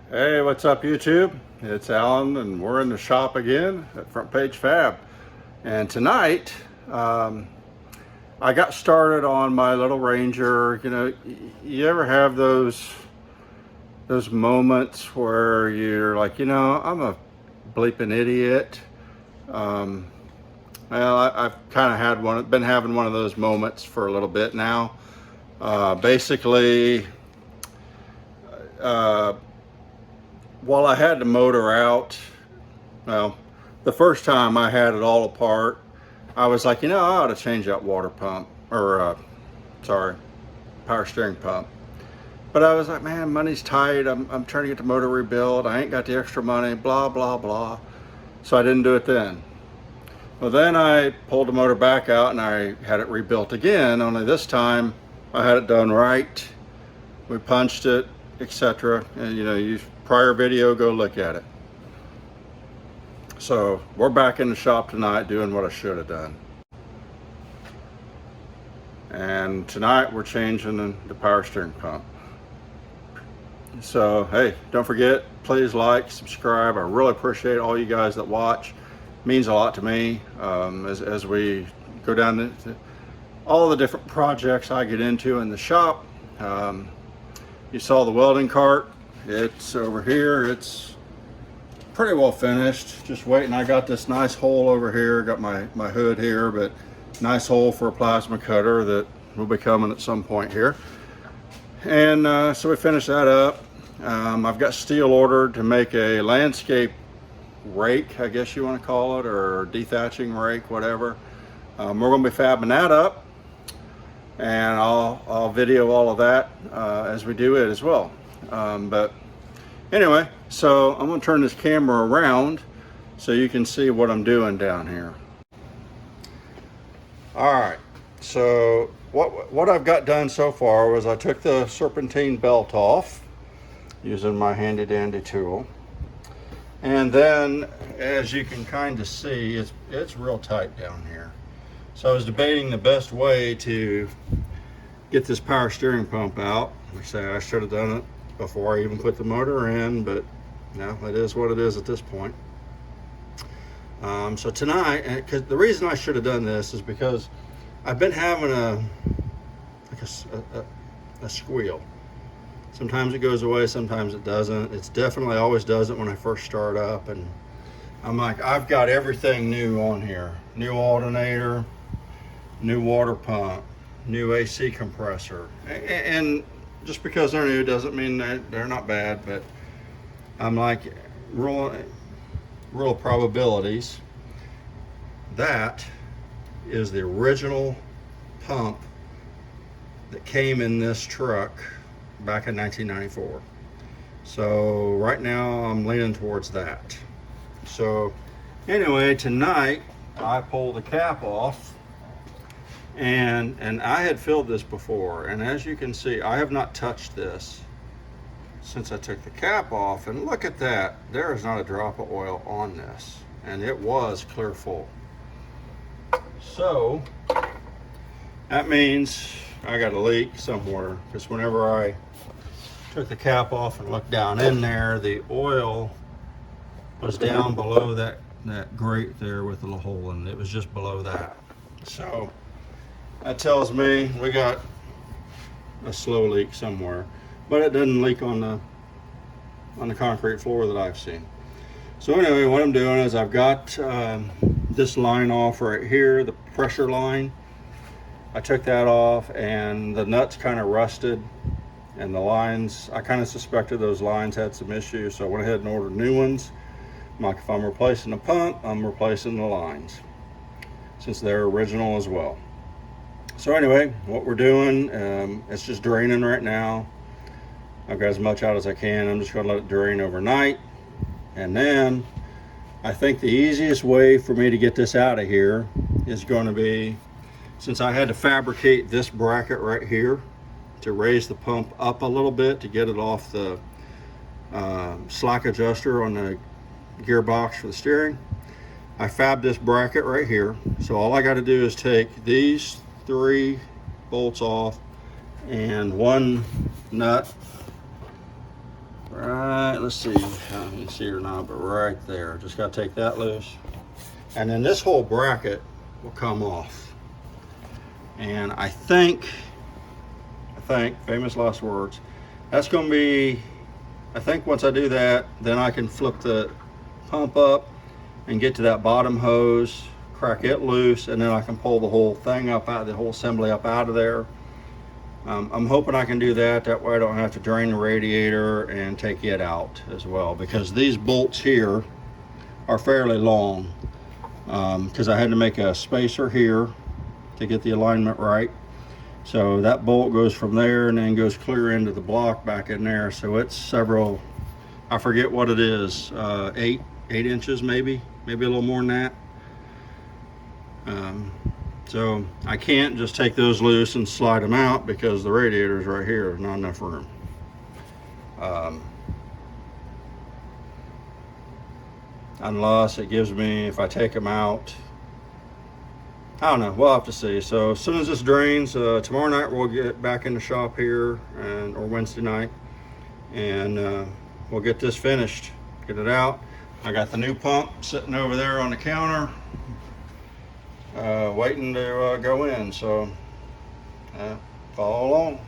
Hey, what's up YouTube? It's Alan and we're in the shop again at Front Page Fab. And tonight, I got started on my little Ranger. You know, you ever have those moments where you're like, I'm a bleeping idiot. Well, I've kind of been having one of those moments for a little bit now. Basically, while I had the motor out, well, the first time I had it all apart, I was like, I ought to change that water pump, or power steering pump. But I was like, man, money's tight. I'm trying to get the motor rebuilt. I ain't got the extra money, blah, blah, blah. So I didn't do it then. Well, then I pulled the motor back out and I had it rebuilt again, only this time I had it done right. We punched it, etc. And you prior video, go look at it. So we're back in the shop tonight doing what I should have done. And tonight we're changing the power steering pump. So hey, don't forget, please like, subscribe. I really appreciate all you guys that watch. It means a lot to me as we go down all the different projects I get into in the shop. You saw the welding cart. It's over here. It's pretty well finished. Just waiting. I got this nice hole over here. Got my hood here, but nice hole for a plasma cutter that will be coming at some point here. And so we finished that up. I've got steel ordered to make a landscape rake, I guess you want to call it, or dethatching rake, whatever. We're going to be fabbing that up, and I'll video all of that as we do it as well. But anyway, so I'm going to turn this camera around so you can see what I'm doing down here. All right, so what I've got done so far was I took the serpentine belt off using my handy dandy tool, and then as you can kind of see, it's real tight down here. So I was debating the best way to get this power steering pump out. I should have done it before I even put the motor in, but no, it is what it is at this point. So tonight, because the reason I should have done this is because I've been having a squeal. Sometimes it goes away, sometimes it doesn't. It's definitely always does it when I first start up, and I'm like, I've got everything new on here. New alternator, new water pump, new AC compressor, and just because they're new doesn't mean that they're not bad, but I'm like, real probabilities. That is the original pump that came in this truck back in 1994. So right now I'm leaning towards that. So anyway, tonight I pulled the cap off, and I had filled this before, and as you can see, I have not touched this since I took the cap off. And look at that, there is not a drop of oil on this, and it was clear full. So that means I got a leak somewhere, because whenever I took the cap off and looked down in there, the oil was down below that grate there with the little hole in it. It was just below that. So that tells me we got a slow leak somewhere, but it doesn't leak on the concrete floor that I've seen. So anyway, what I'm doing is I've got this line off right here, the pressure line. I took that off, and the nuts kind of rusted, and the lines, I kind of suspected those lines had some issues, so I went ahead and ordered new ones. Like, if I'm replacing the pump, I'm replacing the lines, since they're original as well. So anyway, what we're doing, it's just draining right now. I've got as much out as I can. I'm just going to let it drain overnight, and then I think the easiest way for me to get this out of here is going to be, since I had to fabricate this bracket right here to raise the pump up a little bit to get it off the slack adjuster on the gearbox for the steering, I fabbed this bracket right here. So all I got to do is take these 3 bolts off and one nut right right, let's see, you can see it or not, but right there. Just gotta take that loose. And then this whole bracket will come off. And I think, famous last words, that's gonna be, I think once I do that, then I can flip the pump up and get to that bottom hose, crack it loose, and then I can pull the whole thing up out, the whole assembly up out of there. I'm hoping I can do that. That way I don't have to drain the radiator and take it out as well, because these bolts here are fairly long, because I had to make a spacer here to get the alignment right. So that bolt goes from there and then goes clear into the block back in there. So it's several, I forget what it is, 8 inches maybe a little more than that. So I can't just take those loose and slide them out because the radiator's right here. There's not enough room. Unless it gives me, if I take them out, I don't know, we'll have to see. So as soon as this drains, tomorrow night we'll get back in the shop here, or Wednesday night, and we'll get this finished, get it out. I got the new pump sitting over there on the counter, waiting to go in, so follow along.